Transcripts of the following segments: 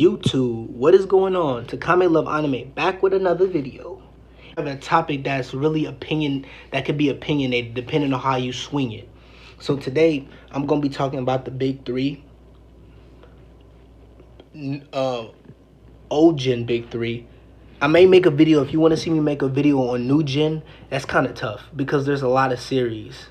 YouTube, what is going on? Takame Love Anime back with another video. I have a topic that's really that could be opinionated depending on how you swing it. So today I'm gonna be talking about the big three, old gen big three. I may make a video if you want to see me make a video on new gen. That's kind of tough because there's a lot of series.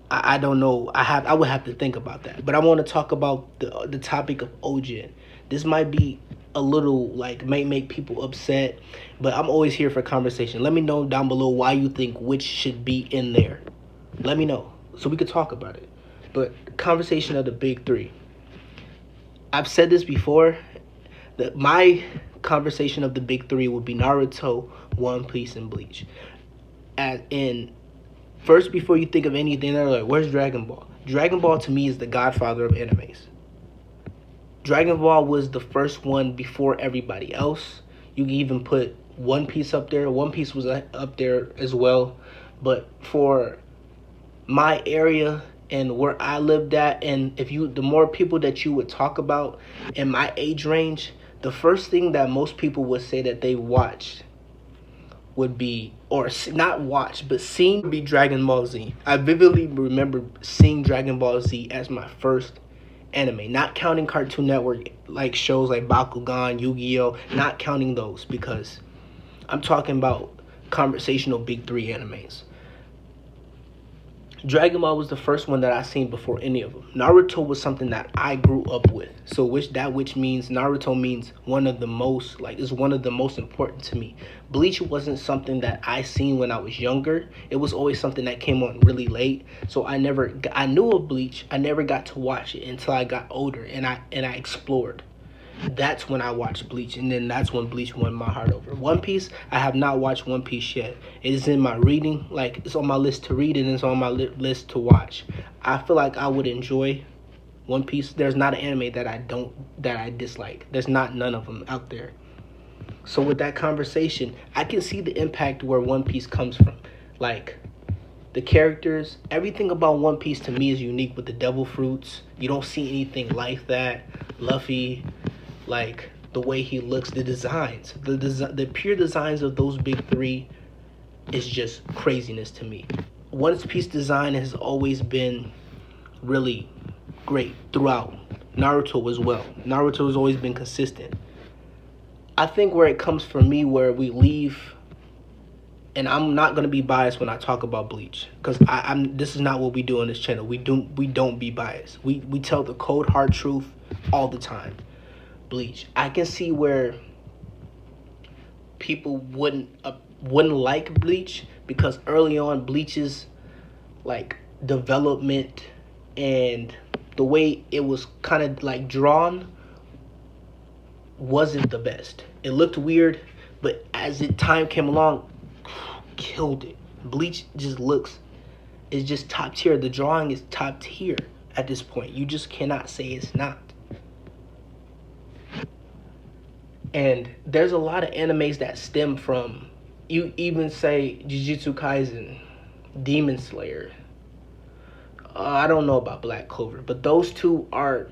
I don't know. I would have to think about that. But I want to talk about the topic of OGen. This might be a little may make people upset, but I'm always here for conversation. Let me know down below why you think which should be in there. Let me know so we could talk about it. But conversation of the big three. I've said this before. That my conversation of the big three would be Naruto, One Piece, and Bleach. First, before you think of anything, they're like, where's Dragon Ball? Dragon Ball, to me, is the godfather of animes. Dragon Ball was the first one before everybody else. You can even put One Piece up there. One Piece was up there as well. But for my area and where I lived at, and the more people that you would talk about in my age range, the first thing that most people would say that they watched would be, or not watch, but seen, would be Dragon Ball Z. I vividly remember seeing Dragon Ball Z as my first anime, not counting Cartoon Network like shows like Bakugan, Yu-Gi-Oh, not counting those, because I'm talking about conversational big three animes. Dragon Ball was the first one that I seen before any of them. Naruto was something that I grew up with. So which means Naruto means is one of the most important to me. Bleach wasn't something that I seen when I was younger. It was always something that came on really late. So I knew of Bleach. I never got to watch it until I got older and I explored. That's when I watched Bleach, and then that's when Bleach won my heart over. One Piece, I have not watched One Piece yet. It is in my reading, it's on my list to read, and it's on my list to watch. I feel like I would enjoy One Piece. There's not an anime that I dislike. There's none of them out there. So with that conversation, I can see the impact where One Piece comes from. The characters, everything about One Piece to me is unique with the devil fruits. You don't see anything like that. Luffy, the way he looks, the designs, the pure designs of those big three is just craziness to me. One Piece design has always been really great throughout. Naruto as well. Naruto has always been consistent. I think where it comes from me, where we leave, and I'm not gonna be biased when I talk about Bleach, because this is not what we do on this channel. We don't be biased. We tell the cold hard truth all the time. Bleach, I can see where people wouldn't like Bleach, because early on Bleach's development and the way it was kind of drawn wasn't the best. It looked weird, but as time came along, killed it. Bleach is just top tier. The drawing is top tier at this point. You just cannot say it's not. And there's a lot of animes that stem from, you even say Jujutsu Kaisen, Demon Slayer. I don't know about Black Clover, but those two are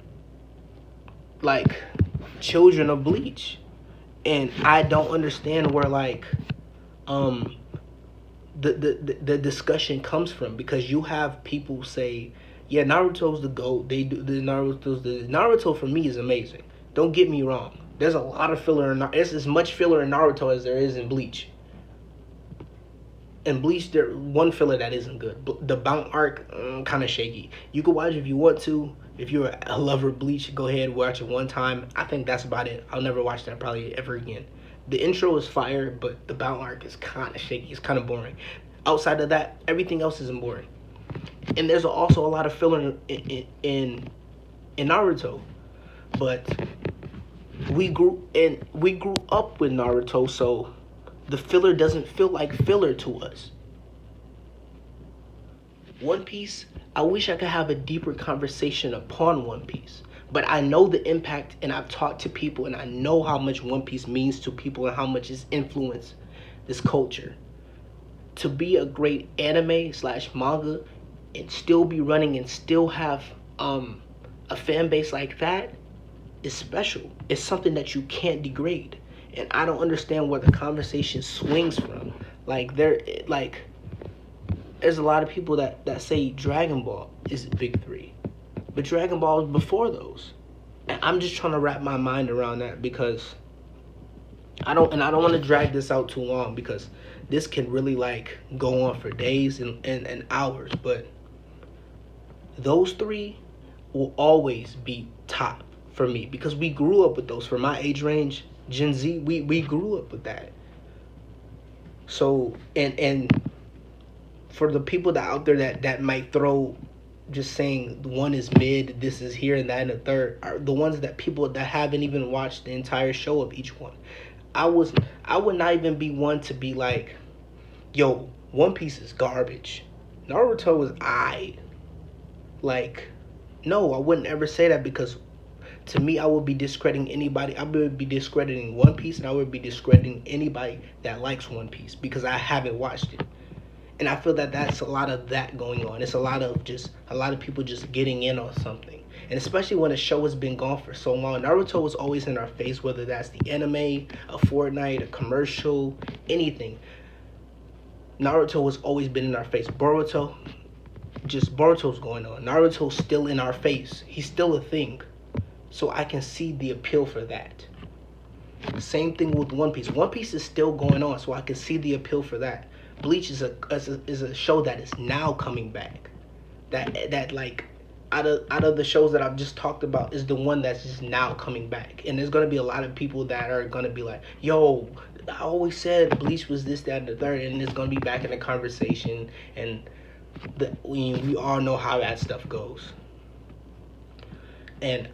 children of Bleach. And I don't understand where the discussion comes from, because you have people say, yeah, Naruto's the GOAT. Naruto for me is amazing. Don't get me wrong. There's a lot of filler there's as much filler in Naruto as there is in Bleach. In Bleach, there's one filler that isn't good. The Bount arc, kind of shaky. You can watch it if you want to. If you're a lover of Bleach, go ahead, watch it one time. I think that's about it. I'll never watch that probably ever again. The intro is fire, but the Bount arc is kind of shaky. It's kind of boring. Outside of that, everything else isn't boring. And there's also a lot of filler in Naruto. But we grew up with Naruto, so the filler doesn't feel like filler to us. One Piece, I wish I could have a deeper conversation upon One Piece. But I know the impact, and I've talked to people, and I know how much One Piece means to people and how much it's influenced this culture. To be a great anime / manga and still be running and still have a fan base like that is special. It's something that you can't degrade. And I don't understand where the conversation swings from. Like there's a lot of people that say Dragon Ball is big three. But Dragon Ball was before those. And I'm just trying to wrap my mind around that because I don't want to drag this out too long because this can really like go on for days and hours, but those three will always be top for me because we grew up with those. For my age range, Gen Z, we grew up with that. So and for the people that out there that might throw just saying one is mid, this is here and that and the third are the ones that people that haven't even watched the entire show of each one. I would not even be one to be like, yo, One Piece is garbage. Naruto is aight. Like, no, I wouldn't ever say that because to me I would be discrediting anybody. I would be discrediting One Piece and I would be discrediting anybody that likes One Piece because I haven't watched it. And I feel that that's a lot of that going on. It's a lot of people just getting in on something. And especially when a show has been gone for so long. Naruto was always in our face, whether that's the anime, a Fortnite, a commercial, anything. Naruto has always been in our face. Boruto's going on. Naruto's still in our face. He's still a thing. So I can see the appeal for that. Same thing with One Piece. One Piece is still going on, so I can see the appeal for that. Bleach is a show that is now coming back. That like out of the shows that I've just talked about is the one that's just now coming back. And there's gonna be a lot of people that are gonna be like, yo, I always said Bleach was this, that, and the third, and it's gonna be back in the conversation. And we all know how that stuff goes. And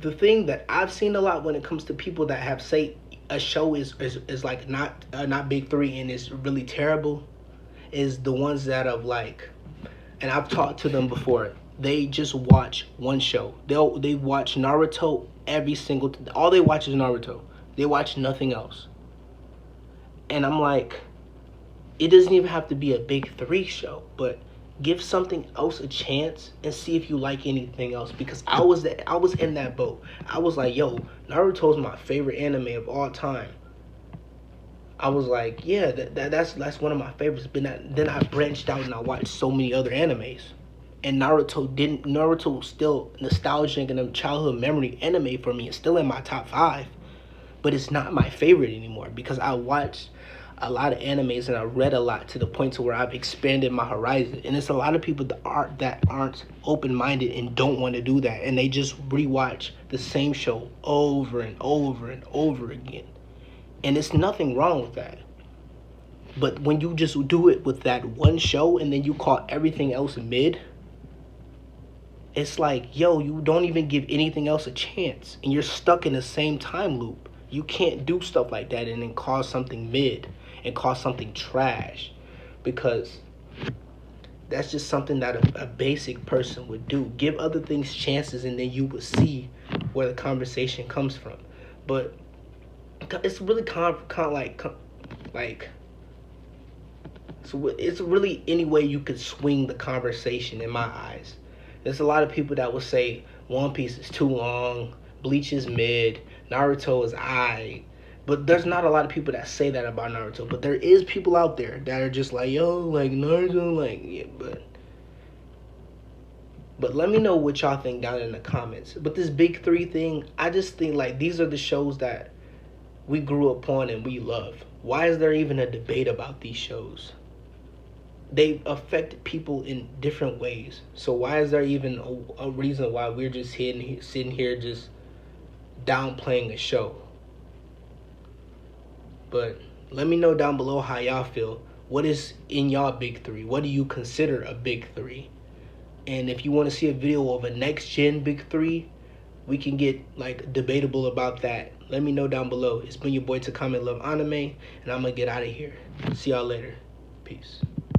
the thing that I've seen a lot when it comes to people that have say a show is like not big three and it's really terrible is the ones that have like, and I've talked to them before, they just watch one show. They watch Naruto every single all they watch is Naruto. They watch nothing else. And I'm like, it doesn't even have to be a big three show, but give something else a chance and see if you like anything else. Because I was in that boat. I was like, yo, Naruto's my favorite anime of all time. I was like, yeah, that's one of my favorites. But then I branched out and I watched so many other animes. And Naruto was still nostalgic and a childhood memory anime for me. It's still in my top 5. But it's not my favorite anymore because I watched a lot of animes and I read a lot to the point to where I've expanded my horizon. And it's a lot of people that aren't open-minded and don't want to do that. And they just rewatch the same show over and over and over again. And it's nothing wrong with that. But when you just do it with that one show and then you call everything else mid, it's like, yo, you don't even give anything else a chance. And you're stuck in the same time loop. You can't do stuff like that and then call something mid and call something trash, because that's just something that a basic person would do. Give other things chances and then you will see where the conversation comes from. But it's really kind of like so it's really any way you could swing the conversation in my eyes. There's a lot of people that will say One Piece is too long, Bleach is mid, Naruto is aight. But there's not a lot of people that say that about Naruto. But there is people out there that are just like, yo, like Naruto, like, yeah, but let me know what y'all think down in the comments. But this big three thing, I just think like these are the shows that we grew up on and we love. Why is there even a debate about these shows? They affect people in different ways. So why is there even a reason why we're just sitting here just downplaying a show? But let me know down below how y'all feel. What is in y'all big three? What do you consider a big three? And if you want to see a video of a next gen big three, we can get like debatable about that. Let me know down below. It's been your boy Takami Love Anime, and I'm gonna get out of here. See y'all later. Peace.